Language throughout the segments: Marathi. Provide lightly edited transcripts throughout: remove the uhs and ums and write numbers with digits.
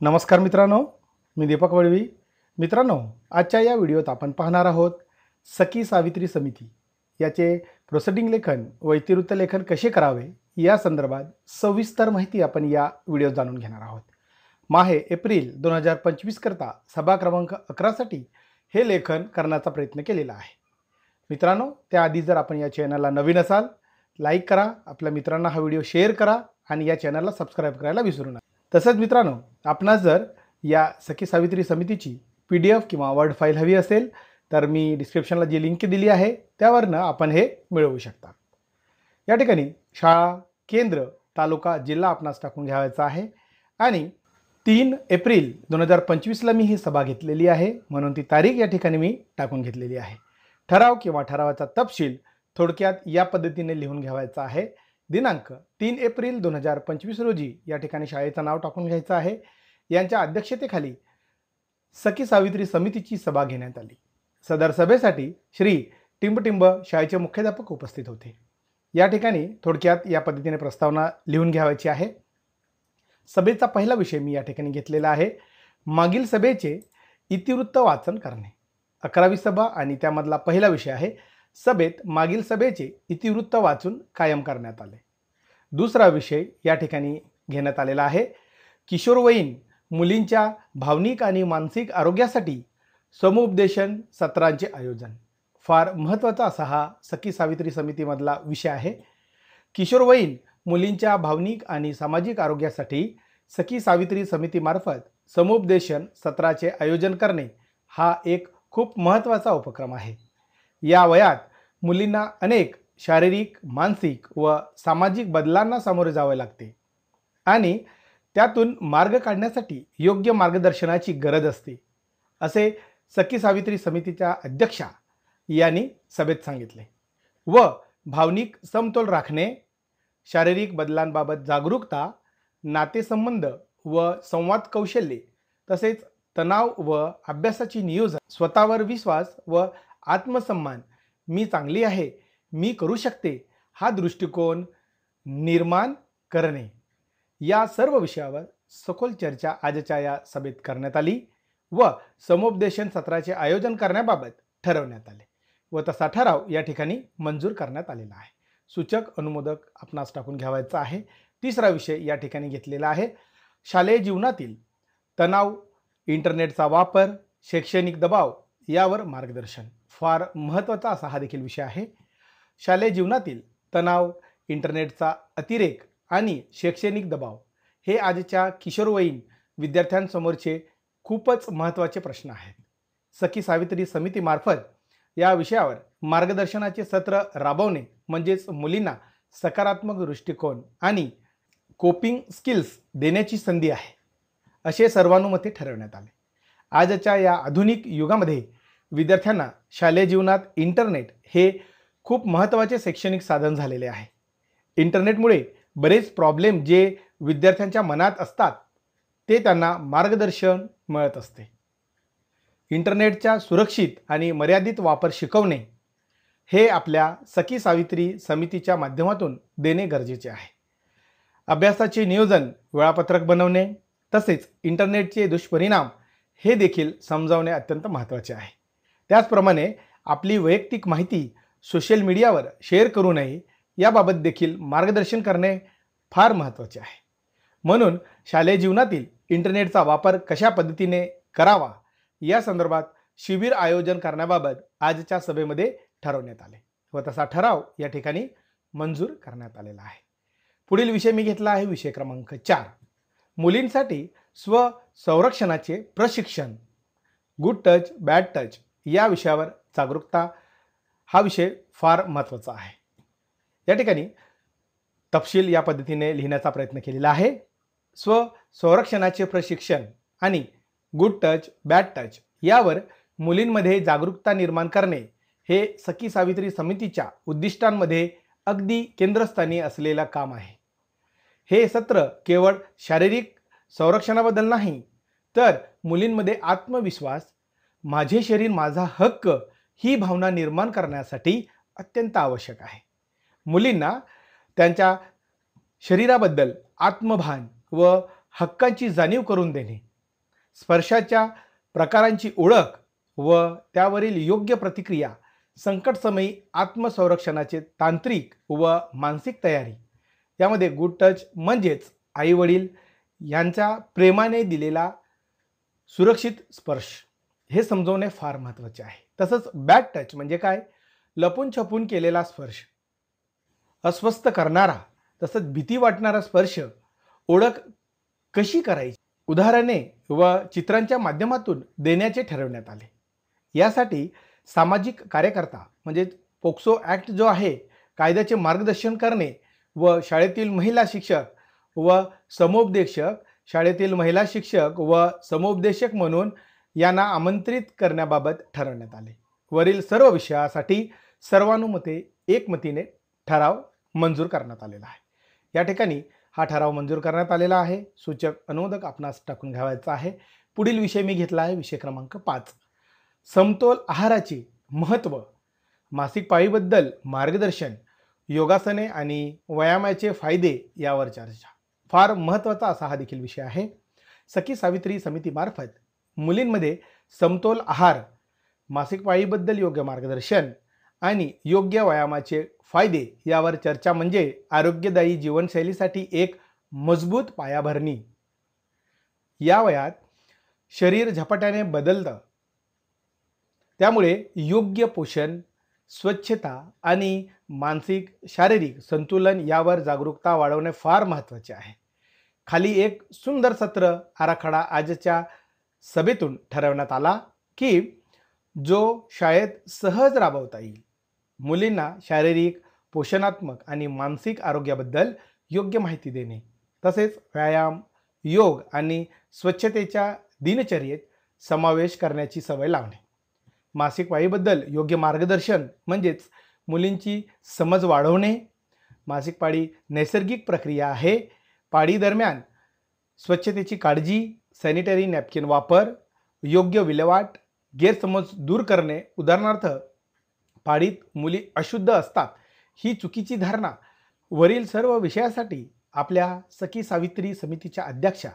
नमस्कार मित्रांनो, मी दीपक वळवी. मित्रांनो, आजच्या या व्हिडिओत आपण पाहणार आहोत सखी सावित्री समिती याचे प्रोसिडिंग लेखन व इतिवृत्त लेखन कसे करावे या संदर्भात सविस्तर माहिती आपण या व्हिडिओत जाणून घेणार आहोत. माहे एप्रिल 2025 करता सभा क्रमांक 11 साठी हे लेखन करण्याचा प्रयत्न केलेला आहे. मित्रांनो, त्याआधी जर आपण या चॅनलला नवीन असाल, लाईक करा, आपल्या मित्रांना हा व्हिडिओ शेअर करा आणि या चॅनलला सबस्क्राईब करायला विसरू नका. तसंच मित्रांनो, आपणास जर या सखी सावित्री समितीची PDF किंवा वर्ड फाईल हवी असेल तर मी डिस्क्रिप्शनला जी लिंक दिली आहे त्यावरनं आपण हे मिळवू शकता. या ठिकाणी शाळा, केंद्र, तालुका, जिल्हा आपणास टाकून घ्यायचा आहे आणि 3 एप्रिल 2025ला मी ही सभा घेतलेली आहे, म्हणून ती तारीख या ठिकाणी मी टाकून घेतलेली आहे. ठराव किंवा ठरावाचा तपशील थोडक्यात या पद्धतीने लिहून घ्यायचा आहे. दिनांक 3 एप्रिल 2025 रोजी या ठिकाणी शाळेचं नाव टाकून घ्यायचं आहे. यांच्या अध्यक्षतेखाली सखी सावित्री समितीची सभा घेण्यात आली. सदर सभेसाठी श्री टिंबटिंब शाळेचे मुख्याध्यापक उपस्थित होते. या ठिकाणी थोडक्यात या पद्धतीने प्रस्तावना लिहून घ्यायची आहे. सभेचा पहिला विषय मी या ठिकाणी घेतलेला आहे. मागील सभेचे इतिवृत्त वाचन करणे. 11वी सभा आणि त्यामधला पहिला विषय आहे. सभेत मागील सभेचे इतिवृत्त वाचून कायम करण्यात आले. दुसरा विषय या ठिकाणी घेण्यात आलेला आहे. किशोरवयीन मुलींच्या भावनिक आणि मानसिक आरोग्यासाठी समुपदेशन सत्रांचे आयोजन. फार महत्त्वाचा असा हा सखी सावित्री समितीमधला विषय आहे. किशोरवयीन मुलींच्या भावनिक आणि सामाजिक आरोग्यासाठी सखी सावित्री समितीमार्फत समुपदेशन सत्राचे आयोजन करणे हा एक खूप महत्त्वाचा उपक्रम आहे. या वयात मुलींना अनेक शारीरिक, मानसिक व सामाजिक बदलांना सामोरे जावे लागते आणि त्यातून मार्ग काढण्यासाठी योग्य मार्गदर्शनाची गरज असते, असे सखी सावित्री समितीच्या अध्यक्षा यांनी सभेत सांगितले. व भावनिक समतोल राखणे, शारीरिक बदलांबाबत जागरूकता, नातेसंबंध व संवाद कौशल्ये तसेच तणाव व अभ्यासाची नियोजन, स्वतःवर विश्वास व आत्मसन्मान, मी चांगली आहे, मी करू शकते हा दृष्टिकोन निर्माण करणे, या सर्व विषयावर सखोल चर्चा आजच्या या सभेत करण्यात आली व समुपदेशन सत्राचे आयोजन करण्याबाबत ठरवण्यात आले व तसा ठराव या ठिकाणी मंजूर करण्यात आलेला आहे. सूचक अनुमोदक आपणास टाकून घ्यायचा आहे. तिसरा विषय या ठिकाणी घेतलेला आहे. शालेय जीवनातील तणाव, इंटरनेटचा वापर, शैक्षणिक दबाव यावर मार्गदर्शन. फार महत्त्वाचा असा हा देखील विषय आहे. शालेय जीवनातील तणाव, इंटरनेटचा अतिरेक आणि शैक्षणिक दबाव हे आजच्या किशोरवयीन विद्यार्थ्यांसमोरचे खूपच महत्त्वाचे प्रश्न आहेत. सखी सावित्री समितीमार्फत या विषयावर मार्गदर्शनाचे सत्र राबवणे म्हणजेच मुलींना सकारात्मक दृष्टिकोन आणि कोपिंग स्किल्स देण्याची संधी आहे, असे सर्वानुमते ठरवण्यात आले. आजच्या या आधुनिक युगामध्ये विद्यार्थ्यांना शालेय जीवनात इंटरनेट हे खूप महत्त्वाचे शैक्षणिक साधन झालेले आहे. इंटरनेटमुळे बरेच प्रॉब्लेम जे विद्यार्थ्यांच्या मनात असतात ते त्यांना मार्गदर्शन मिळत असते. इंटरनेटच्या सुरक्षित आणि मर्यादित वापर शिकवणे हे आपल्या सखी सावित्री समितीच्या माध्यमातून देणे गरजेचे आहे. अभ्यासाचे नियोजन, वेळापत्रक बनवणे तसेच इंटरनेटचे दुष्परिणाम हे देखील समजावणे अत्यंत महत्त्वाचे आहे. त्याचप्रमाणे आपली वैयक्तिक माहिती सोशल मीडियावर शेअर करू नये याबाबत देखील मार्गदर्शन करणे फार महत्त्वाचे आहे. म्हणून शालेय जीवनातील इंटरनेटचा वापर कशा पद्धतीने करावा या संदर्भात शिबिर आयोजन करण्याबाबत आजच्या सभेमध्ये ठरवण्यात आले व तसा ठराव या ठिकाणी मंजूर करण्यात आलेला आहे. पुढील विषय मी घेतला आहे विषय क्रमांक 4. मुलींसाठी स्वसंरक्षणाचे प्रशिक्षण. गुड टच, बॅड टच या विषयावर जागरूकता हा विषय फार महत्त्वाचा आहे. या ठिकाणी तपशील या पद्धतीने लिहिण्याचा प्रयत्न केलेला आहे. स्वसंरक्षणाचे प्रशिक्षण आणि गुड टच, बॅड टच यावर मुलींमध्ये जागरूकता निर्माण करणे हे सखी सावित्री समितीच्या उद्दिष्टांमध्ये अगदी केंद्रस्थानी असलेलं काम आहे. हे सत्र केवळ शारीरिक संरक्षणाबद्दल नाही तर मुलींमध्ये आत्मविश्वास, माझे शरीर माझा हक्क ही भावना निर्माण करण्यासाठी अत्यंत आवश्यक आहे. मुलींना त्यांच्या शरीराबद्दल आत्मभान व हक्कांची जाणीव करून देणे, स्पर्शाच्या प्रकारांची ओळख व त्यावरील योग्य प्रतिक्रिया, संकटसमयी आत्मसंरक्षणाचे तांत्रिक व मानसिक तयारी, यामध्ये गुड टच म्हणजेच आईवडील यांच्या प्रेमाने दिलेला सुरक्षित स्पर्श हे समजवणे फार महत्त्वाचे आहे. तसंच बॅड टच म्हणजे काय, लपून छपून केलेला स्पर्श, अस्वस्थ करणारा तसंच भीती वाटणारा स्पर्श ओळख कशी करायची, उदाहरणे व चित्रांच्या माध्यमातून देण्याचे ठरवण्यात आले. यासाठी सामाजिक कार्यकर्ता म्हणजे पोक्सो ॲक्ट जो आहे कायद्याचे मार्गदर्शन करणे व शाळेतील महिला शिक्षक व समुपदेशक, शाळेतील महिला शिक्षक व समुपदेशक म्हणून यांना आमंत्रित करण्याबाबत ठरवण्यात आले. वरील सर्व विषयासाठी सर्वानुमते एकमतीने ठराव मंजूर करण्यात आलेला आहे. या ठिकाणी हा ठराव मंजूर करण्यात आलेला आहे. सूचक अनुमोदक आपणास टाकून घ्यावायचा आहे. पुढील विषय मी घेतला आहे विषय क्रमांक 5, समतोल आहाराचे महत्त्व, मासिक पाळीबद्दल मार्गदर्शन, योगासने आणि व्यायामाचे फायदे यावर चर्चा. फार महत्त्वाचा असा हा देखील विषय आहे. सखी सावित्री समितीमार्फत मुलींमध्ये समतोल आहार, मासिक पाळीबद्दल योग्य मार्गदर्शन आणि योग्य व्यायामाचे फायदे यावर चर्चा म्हणजे आरोग्यदायी जीवनशैलीसाठी एक मजबूत पायाभरणी. या वयात शरीर झपाट्याने बदलतं, त्यामुळे योग्य पोषण, स्वच्छता आणि मानसिक शारीरिक संतुलन यावर जागरूकता वाढवणे फार महत्त्वाचे आहे. खाली एक सुंदर सत्र आराखडा आजच्या सभेतून ठरवण्यात आला की जो शाळेत सहज राबवता येईल. मुलींना शारीरिक, पोषणात्मक आणि मानसिक आरोग्याबद्दल योग्य माहिती देणे, तसेच व्यायाम, योग आणि स्वच्छतेच्या दिनचर्येत समावेश करण्याची सवय लावणे. मासिक पाळीबद्दल योग्य मार्गदर्शन म्हणजेच मुलींची समज वाढवणे. मासिक पाळी नैसर्गिक प्रक्रिया आहे. पाळी दरम्यान स्वच्छतेची काळजी, सॅनिटरी नॅपकिन वापर, योग्य विल्हेवाट, गैरसमज दूर करणे. उदाहरणार्थ, पाळीत मुली अशुद्ध असतात ही चुकीची धारणा. वरील सर्व विषयासाठी आपल्या सखी सावित्री समितीच्या अध्यक्षा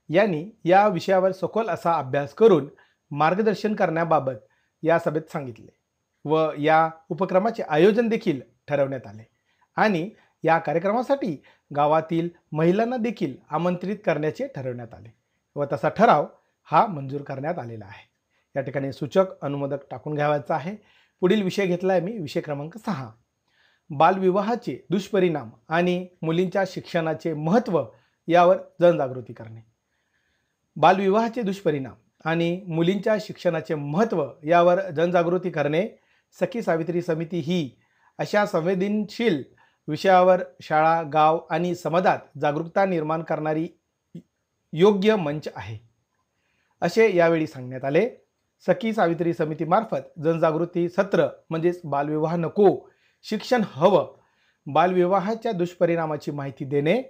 यांनी या विषयावर सखोल असा अभ्यास करून मार्गदर्शन करण्याबाबत या सभेत सांगितले व या उपक्रमाचे आयोजन देखील ठरवण्यात आले आणि या कार्यक्रमासाठी गावातील महिलांना देखील आमंत्रित करण्याचे ठरवण्यात आले व तसा ठराव हा मंजूर करण्यात आलेला आहे. या ठिकाणी सूचक अनुमोदक टाकून घ्यावायचा आहे. पुढील विषय घेतला आहे मी विषय क्रमांक 6, बालविवाहाचे दुष्परिणाम आणि मुलींच्या शिक्षणाचे महत्त्व यावर जनजागृती करणे. बालविवाहाचे दुष्परिणाम आणि मुलींच्या शिक्षणाचे महत्त्व यावर जनजागृती करणे. सखी सावित्री समिती ही अशा संवेदनशील विषयावर शाळा, गाव आणि समाजात जागरूकता निर्माण करणारी योग्य मंच आहे, असे यावेळी सांगण्यात आले. सखी सावित्री समितीमार्फत जनजागृती सत्र म्हणजेच बालविवाह नको, शिक्षण हवं, बालविवाहाच्या दुष्परिणामाची माहिती देणे,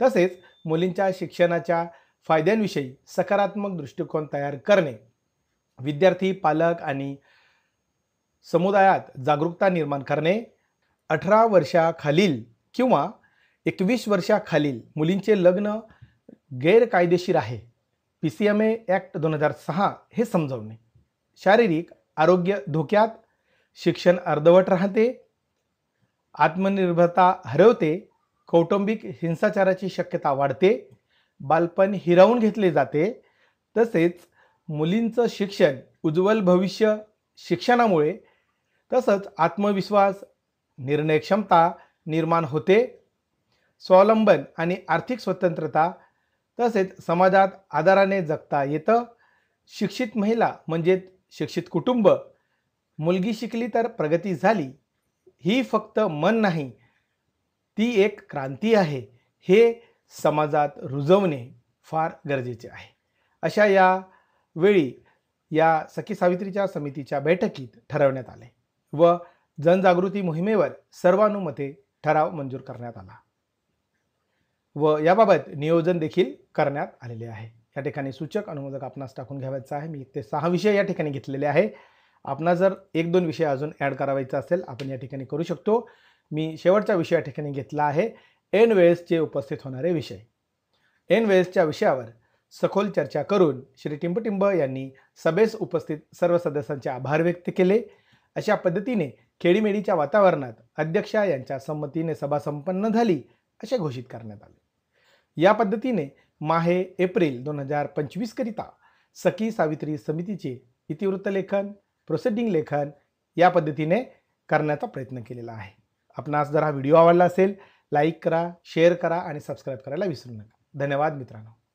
तसेच मुलींच्या शिक्षणाच्या फायद्यांविषयी सकारात्मक दृष्टिकोन तयार करणे, विद्यार्थी, पालक आणि समुदायात जागरूकता निर्माण करणे, 18 वर्षाखालील किंवा 21 वर्षाखालील मुलींचे लग्न गैरकायदेशीर आहे, PCMA ॲक्ट 2006 हे समजावणे, शारीरिक आरोग्य धोक्यात, शिक्षण अर्धवट राहते, आत्मनिर्भरता हरवते, कौटुंबिक हिंसाचाराची शक्यता वाढते, बालपण हिरावून घेतले जाते, तसेच मुलींचं शिक्षण, उज्ज्वल भविष्य शिक्षणामुळे, तसंच आत्मविश्वास, निर्णय क्षमता निर्माण होते, स्वावलंबन आणि आर्थिक स्वतंत्रता, तसेच समाजात आदराने जगता येतं, शिक्षित महिला म्हणजे शिक्षित कुटुंब, मुलगी शिकली तर प्रगती झाली, ही फक्त मन नाही ती एक क्रांती आहे, हे समाजात रुजवणे फार गरजेचे आहे. अशा या वेळी या सखी सावित्रीच्या समितीच्या बैठकीत ठरवण्यात आले व जनजागृती मोहिमेवर सर्वानुमते ठराव मंजूर करण्यात आला व याबाबत नियोजन देखील करण्यात आलेले आहे. या ठिकाणी सूचक अनुमोदक आपणास टाकून घ्यावायचा आहे. मी ते 6 विषय या ठिकाणी घेतलेले आहे. आपणास जर 1-2 विषय अजून ॲड करावायचा असेल आपण या ठिकाणी करू शकतो. मी शेवटचा विषय या ठिकाणी घेतला आहे, ऐन वेळेसचे उपस्थित होणारे विषय. ऐनवेळेसच्या विषयावर सखोल चर्चा करून श्री टिंबटिंब यांनी सभेस उपस्थित सर्व सदस्यांचे आभार व्यक्त केले. अशा पद्धतीने खेडीमेडीच्या वातावरणात अध्यक्षा यांच्या संमतीने सभा संपन्न झाली असे घोषित करण्यात आले. या पद्धतीने माहे एप्रिल 2025 करिता सखी सावित्री समितीचे इतिवृत्त लेखन, प्रोसिडिंग लेखन या पद्धतीने करण्याचा प्रयत्न केलेला आहे. आपणास जर हा व्हिडिओ आवडला असेल लाईक करा, शेअर करा आणि सबस्क्राईब करायला विसरू नका. धन्यवाद मित्रांनो.